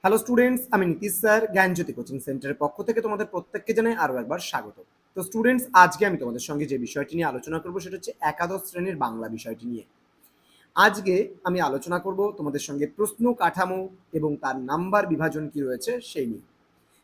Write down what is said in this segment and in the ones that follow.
Hello students, আমি Nitish sir জ্ঞানজ্যোতি coaching সেন্টারের পক্ষ থেকে তোমাদের প্রত্যেককে জানাই আরও একবার স্বাগত। তো স্টুডেন্টস, আজকে আমি তোমাদের সঙ্গে যে বিষয়টি নিয়ে আলোচনা করব সেটা হচ্ছে একাদশ শ্রেণীর বাংলা বিষয়টি নিয়ে। আজকে আমি আলোচনা করব তোমাদের সঙ্গে প্রশ্ন কাঠামো এবং তার নাম্বার বিভাজন কি রয়েছে সেই নিয়ে।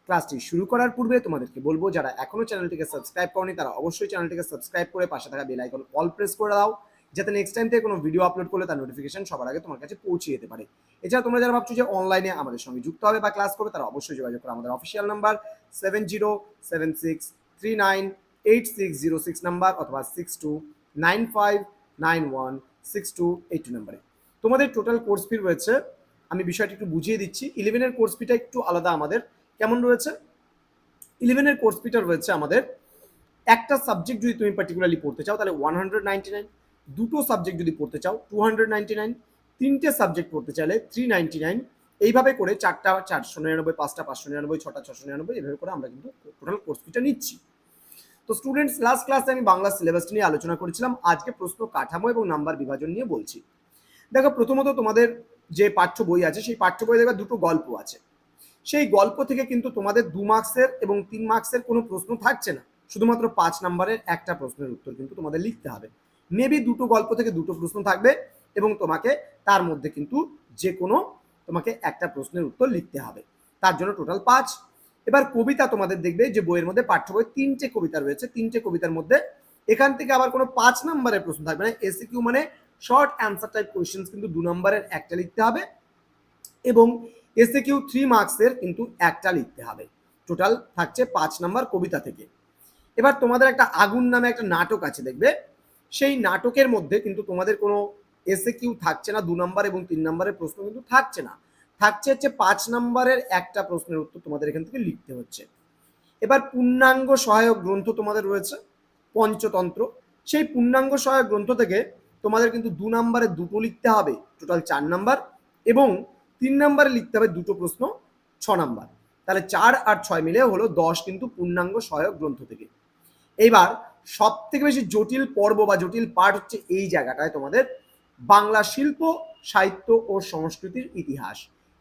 ক্লাসটি শুরু করার পূর্বে তোমাদেরকে বলবো, যারা এখনো চ্যানেলটিকে সাবস্ক্রাইব করনি তারা অবশ্যই চ্যানেলটিকে সাবস্ক্রাইব করে পাশে থাকা বেল আইকন অল প্রেস করে দাও, যাতে নেক্সট টাইম থেকে কোনো ভিডিও আপলোড করলে তার নোটিফিকেশন সবার আগে তোমার কাছে পৌঁছে যেতে পারে। এছাড়া তোমরা যারা ভাবছো যে অনলাইনে আমাদের সঙ্গে যুক্ত হবে বা ক্লাস করবে, তারা অবশ্যই যোগাযোগ করো আমাদের অফিসিয়াল নাম্বার 7076398606 নাম্বার অথবা 6295916282 নাম্বারে। তোমাদের টোটাল কোর্স ফি রয়েছে, আমি বিষয়টি একটু বুঝিয়ে দিচ্ছি। 11-এর কোর্স ফিটা একটু আলাদা আমাদের। কেমন রয়েছে? 11-এর কোর্স ফিটা রয়েছে আমাদের, একটা সাবজেক্ট যদি তুমি পার্টিকুলারলি পড়তে চাও তাহলে 199, দুটো সাবজেক্ট যদি পড়তে চাও 299, তিনটে সাবজেক্ট পড়তে চাইলে 399, এইভাবে করে চারটা 499, পাঁচটা 599, ছটা 699, এইভাবে করে আমরা কিন্তু টোটাল কোর্স ফিটা নিচ্ছি। তো স্টুডেন্টস, লাস্ট ক্লাসে আমি বাংলা সিলেবাসটা নিয়ে আলোচনা করেছিলাম, আজকে প্রশ্ন কাঠামো এবং নাম্বার বিভাজন নিয়ে বলছি। দেখো, প্রথমত তোমাদের যে পাঠ্য বই আছে সেই পাঠ্য বই দেখবে দুটো গল্প আছে। সেই গল্প থেকে কিন্তু তোমাদের 2 মার্কসের এবং 3 মার্কসের কোনো প্রশ্ন থাকছে না, শুধুমাত্র 5 নাম্বারের একটা প্রশ্নের উত্তর কিন্তু তোমাদের লিখতে হবে। মেবি দুটো গল্প থেকে দুটো প্রশ্ন থাকবে এবং তোমাকে তার মধ্যে কিন্তু যে কোনো তোমাকে একটা প্রশ্নের উত্তর লিখতে হবে, তার জন্য টোটাল 5। এবার কবিতা তোমাদের দেখবে যে বইয়ের মধ্যে পাঠ্য বই 3টে কবিতা রয়েছে, 3টে কবিতার মধ্যে এখান থেকে আবার কোনো 5 নাম্বারের প্রশ্ন থাকবে না। এসিকিউ মানে শর্ট অ্যান্সার টাইপ কোয়েশ্চেন্স কিন্তু 2 নাম্বারের একটা লিখতে হবে এবং এসএকিউ 3 মার্কসের কিন্তু একটা লিখতে হবে। টোটাল থাকছে 5 নাম্বার কবিতা থেকে। এবার তোমাদের একটা আগুন নামে একটা নাটক আছে দেখবে, সেই নাটকের মধ্যে কিন্তু তোমাদের কোনো এসএকিউ থাকছে না, 2 নাম্বার এবং 3 নাম্বারের প্রশ্ন কিন্তু থাকছে না, থাকছে হচ্ছে 5 নাম্বারের একটা প্রশ্নের উত্তর তোমাদের এখান থেকে লিখতে হচ্ছে। এবার পূর্ণাঙ্গ সহায়ক গ্রন্থ তোমাদের রয়েছে পঞ্চতন্ত্র, সেই পূর্ণাঙ্গ সহায়ক গ্রন্থ থেকে তোমাদের কিন্তু 2 নাম্বারে দুটো লিখতে হবে, টোটাল 4 নাম্বার, এবং 3 নাম্বারে লিখতে হবে দুটো প্রশ্ন, 6 নাম্বার। তাহলে 4 আর 6 মিলে হলো 10 কিন্তু পূর্ণাঙ্গ সহায়ক গ্রন্থ থেকে। এইবার সব থেকে বেশি জটিল পর্ব বা জটিল পার্ট হচ্ছে এই জায়গাটায় তোমাদের বাংলা শিল্প, সাহিত্য ও সংস্কৃতির ইতিহাস।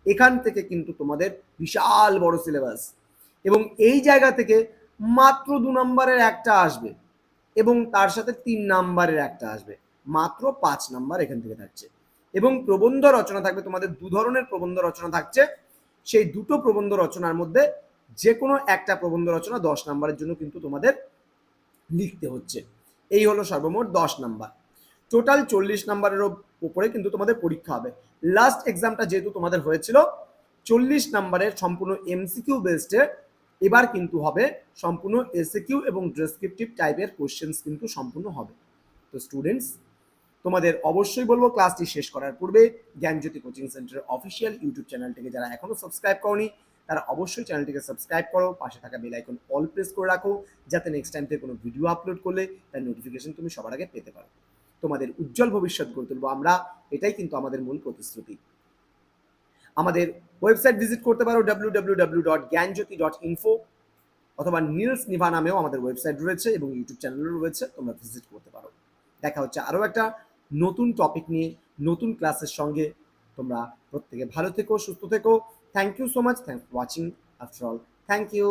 এখান থেকে কিন্তু তোমাদের বিশাল বড় সিলেবাস এবং এই জায়গা থেকে মাত্র 2 নাম্বারের একটা আসবে এবং তার সাথে 3 নাম্বারের একটা আসবে, মাত্র 5 নাম্বার এখান থেকে থাকছে। এবং প্রবন্ধ রচনা থাকবে তোমাদের, 2 ধরনের প্রবন্ধ রচনা থাকছে। সেই দুটো প্রবন্ধ রচনার মধ্যে যে কোনো একটা প্রবন্ধ রচনা 10 নাম্বারের জন্য কিন্তু তোমাদের লিখতে হচ্ছে। এই হলো সর্বমোট 10 নাম্বার। টোটাল 40 নাম্বারের উপরে কিন্তু তোমাদের পরীক্ষা হবে। লাস্ট এক্সামটা যেহেতু তোমাদের হয়েছিল 40 নাম্বারের সম্পূর্ণ এমসিকিউ বেসডে, এবার কিন্তু হবে সম্পূর্ণ এসএকিউ এবং ডেসক্রিপটিভ টাইপের কোশ্চেন্স কিন্তু সম্পূর্ণ হবে। তো স্টুডেন্টস, তোমাদের অবশ্যই বলবো ক্লাসটি শেষ করার পূর্বে জ্ঞানজ্যোতি কোচিং সেন্টারের অফিসিয়াল ইউটিউব চ্যানেলটিকে যারা এখনো সাবস্ক্রাইব করনি তারা অবশ্যই চ্যানেলটিকে সাবস্ক্রাইব করো, পাশে থাকা বেল আইকন অল প্রেস করে রাখো, যাতে নেক্সট টাইম থেকে কোনো ভিডিও আপলোড করলে তার নোটিফিকেশন তুমি সবার আগে পেতে পারো। তোমাদের উজ্জ্বল ভবিষ্যৎ গড়ে তুলবো আমরা, এটাই কিন্তু আমাদের মূল প্রতিশ্রুতি। আমাদের ওয়েবসাইট ভিজিট করতে পারো www.gyanjyoti.info, অথবা নীলস নিভা নামেও আমাদের ওয়েবসাইট রয়েছে এবং ইউটিউব চ্যানেলও রয়েছে, তোমরা ভিজিট করতে পারো। দেখা হচ্ছে আরও একটা নতুন টপিক নিয়ে নতুন ক্লাসের সঙ্গে। তোমরা প্রত্যেকে ভালো থেকো, সুস্থ থেকো। Thank you so much, thank for watching. After all, thank you.